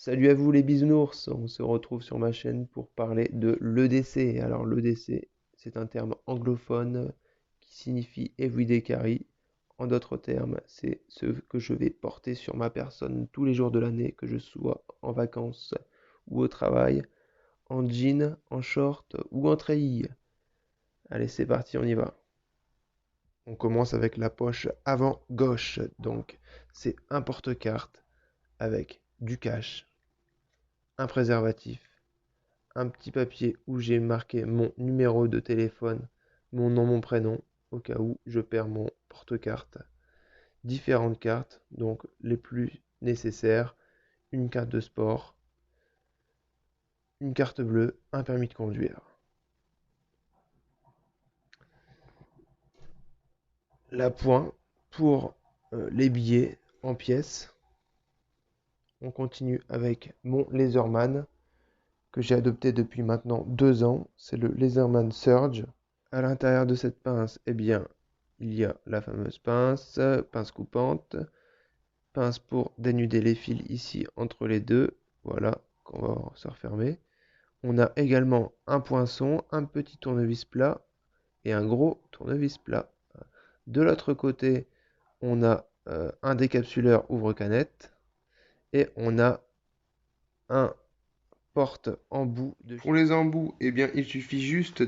Salut à vous les bisounours, on se retrouve sur ma chaîne pour parler de l'EDC. Alors l'EDC, c'est un terme anglophone qui signifie Everyday Carry. En d'autres termes, c'est ce que je vais porter sur ma personne tous les jours de l'année, que je sois en vacances ou au travail, en jean, en short ou en treillis. Allez, c'est parti, on y va. On commence avec la poche avant gauche, donc c'est un porte-carte avec du cash, un préservatif, un petit papier où j'ai marqué mon numéro de téléphone, mon nom, mon prénom, au cas où je perds mon porte-carte. Différentes cartes, donc les plus nécessaires, une carte de sport, une carte bleue, un permis de conduire. L'appoint pour les billets en pièces. On continue avec mon Laserman que j'ai adopté depuis maintenant 2 ans. C'est le Laserman Surge. À l'intérieur de cette pince, eh bien, il y a la fameuse pince, pince coupante, pince pour dénuder les fils ici entre les deux, voilà, qu'on va se refermer. On a également un poinçon, un petit tournevis plat et un gros tournevis plat. De l'autre côté, on a un décapsuleur ouvre-canette et on a un porte-embout. Pour les embouts, eh bien, il suffit juste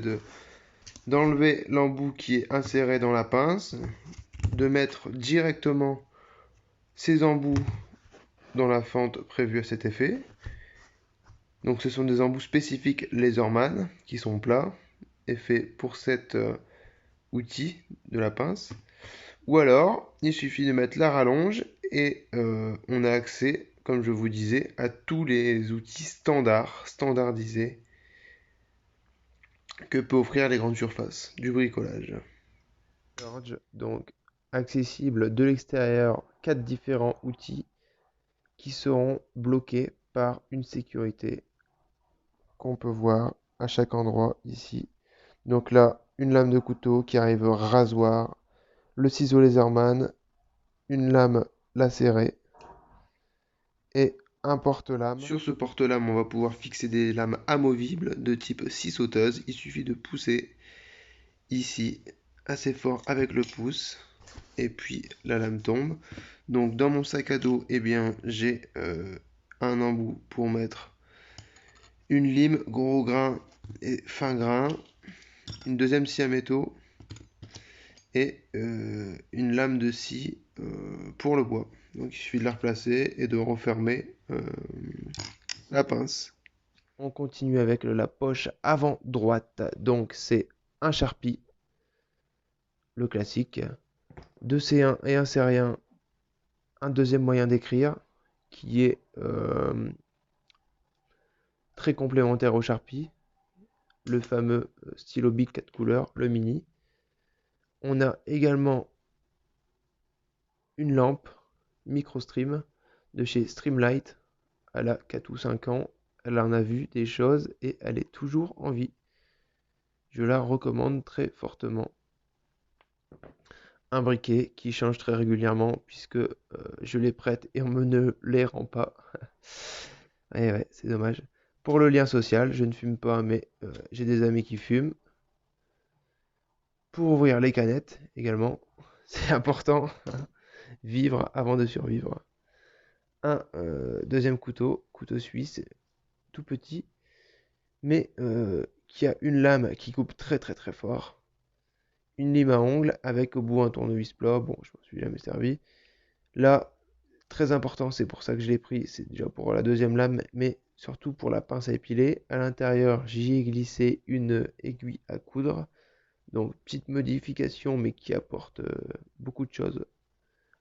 d'enlever l'embout qui est inséré dans la pince, de mettre directement ces embouts dans la fente prévue à cet effet. Donc ce sont des embouts spécifiques Laserman qui sont plats et faits pour cet outil de la pince. Ou alors, il suffit de mettre la rallonge et on a accès, comme je vous disais, à tous les outils standardisés que peut offrir les grandes surfaces du bricolage. Donc accessible de l'extérieur, 4 différents outils qui seront bloqués par une sécurité qu'on peut voir à chaque endroit ici. Donc là, une lame de couteau qui arrive rasoir, le ciseau Laserman, une lame lacérée et un porte-lame. Sur ce porte-lame, on va pouvoir fixer des lames amovibles de type scie sauteuse. Il suffit de pousser ici assez fort avec le pouce et puis la lame tombe. Donc dans mon sac à dos, eh bien, j'ai un embout pour mettre une lime gros grain et fin grain, une deuxième scie à métaux et une lame de scie pour le bois. Donc il suffit de la replacer et de refermer la pince. On continue avec la poche avant droite. Donc c'est un Sharpie, le classique, deux C1 et un C1, un deuxième moyen d'écrire qui est très complémentaire au Sharpie, le fameux stylo Bic 4 couleurs, le mini. On a également une lampe MicroStream de chez Streamlight. Elle a 4 ou 5 ans, elle en a vu des choses et elle est toujours en vie. Je la recommande très fortement. Un briquet qui change très régulièrement puisque je les prête et on me ne les rend pas. Et ouais, c'est dommage. Pour le lien social, je ne fume pas, mais j'ai des amis qui fument. Pour ouvrir les canettes également, c'est important. Vivre avant de survivre. Un deuxième couteau, couteau suisse, tout petit, mais qui a une lame qui coupe très très très fort. Une lime à ongles avec au bout un tournevis plat. Bon, je m'en suis jamais servi. Là, très important, c'est pour ça que je l'ai pris. C'est déjà pour la deuxième lame, mais surtout pour la pince à épiler. À l'intérieur, j'y ai glissé une aiguille à coudre. Donc, petite modification, mais qui apporte beaucoup de choses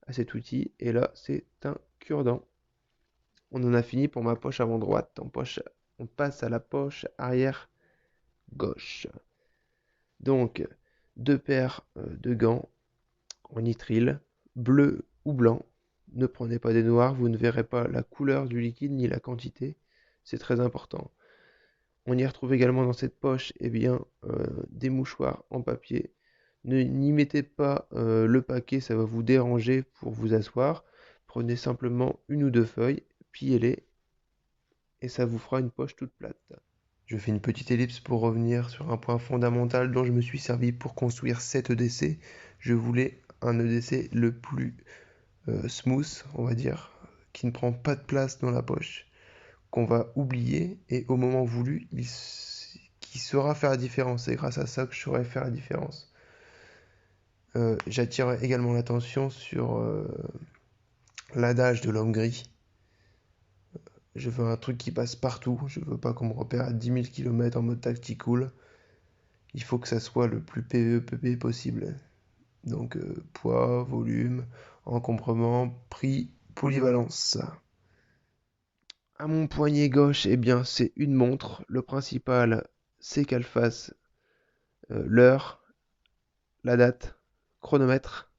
à cet outil. Et là, c'est un cure-dent. On en a fini pour ma poche avant droite. On passe à la poche arrière gauche. Donc, deux paires de gants en nitrile, bleu ou blanc. Ne prenez pas des noirs, vous ne verrez pas la couleur du liquide ni la quantité. C'est très important. On y retrouve également dans cette poche des mouchoirs en papier. N'y mettez pas le paquet, ça va vous déranger pour vous asseoir. Prenez simplement une ou deux feuilles, pliez-les et ça vous fera une poche toute plate. Je fais une petite ellipse pour revenir sur un point fondamental dont je me suis servi pour construire cet EDC. Je voulais un EDC le plus smooth, on va dire, qui ne prend pas de place dans la poche, qu'on va oublier et au moment voulu, qui saura faire la différence. C'est grâce à ça que je saurai faire la différence. J'attire également l'attention sur l'adage de l'homme gris. Je veux un truc qui passe partout. Je veux pas qu'on me repère à 10 000 km en mode tactical. Il faut que ça soit le plus PvE possible. Donc poids, volume, encombrement, prix, polyvalence. À mon poignet gauche, eh bien, c'est une montre. Le principal, c'est qu'elle fasse l'heure, la date, chronomètre,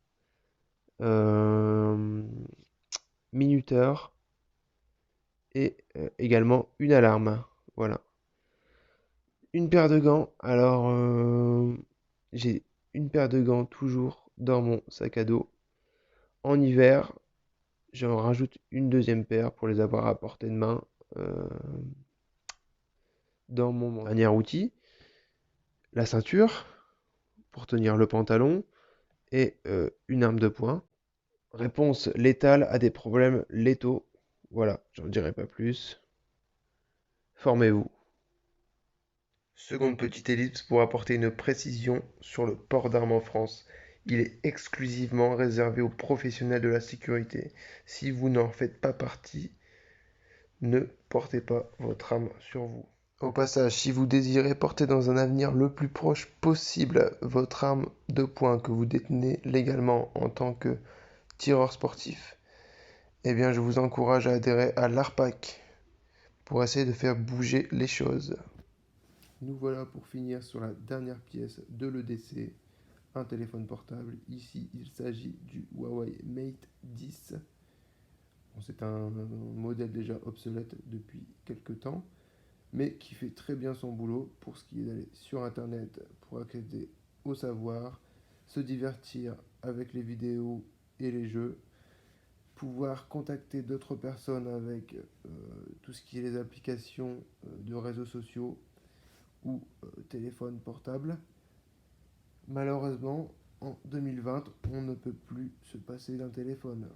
euh, minuteur et également une alarme. Voilà. Une paire de gants. Alors, j'ai une paire de gants toujours dans mon sac à dos. En hiver, j'en rajoute une deuxième paire pour les avoir à portée de main euh, dans mon dernier outil. La ceinture pour tenir le pantalon et une arme de poing. Réponse létale à des problèmes létaux. Voilà, j'en dirai pas plus. Formez-vous. Seconde petite ellipse pour apporter une précision sur le port d'armes en France. Il est exclusivement réservé aux professionnels de la sécurité. Si vous n'en faites pas partie, ne portez pas votre arme sur vous. Au passage, si vous désirez porter dans un avenir le plus proche possible votre arme de poing que vous détenez légalement en tant que tireur sportif, eh bien je vous encourage à adhérer à l'ARPAC pour essayer de faire bouger les choses. Nous voilà pour finir sur la dernière pièce de l'EDC, un téléphone portable. Ici, il s'agit du Huawei Mate 10. Bon, c'est un modèle déjà obsolète depuis quelques temps, mais qui fait très bien son boulot pour ce qui est d'aller sur Internet pour accéder au savoir, se divertir avec les vidéos et les jeux, pouvoir contacter d'autres personnes avec tout ce qui est les applications de réseaux sociaux ou téléphone portable. Malheureusement, en 2020, on ne peut plus se passer d'un téléphone.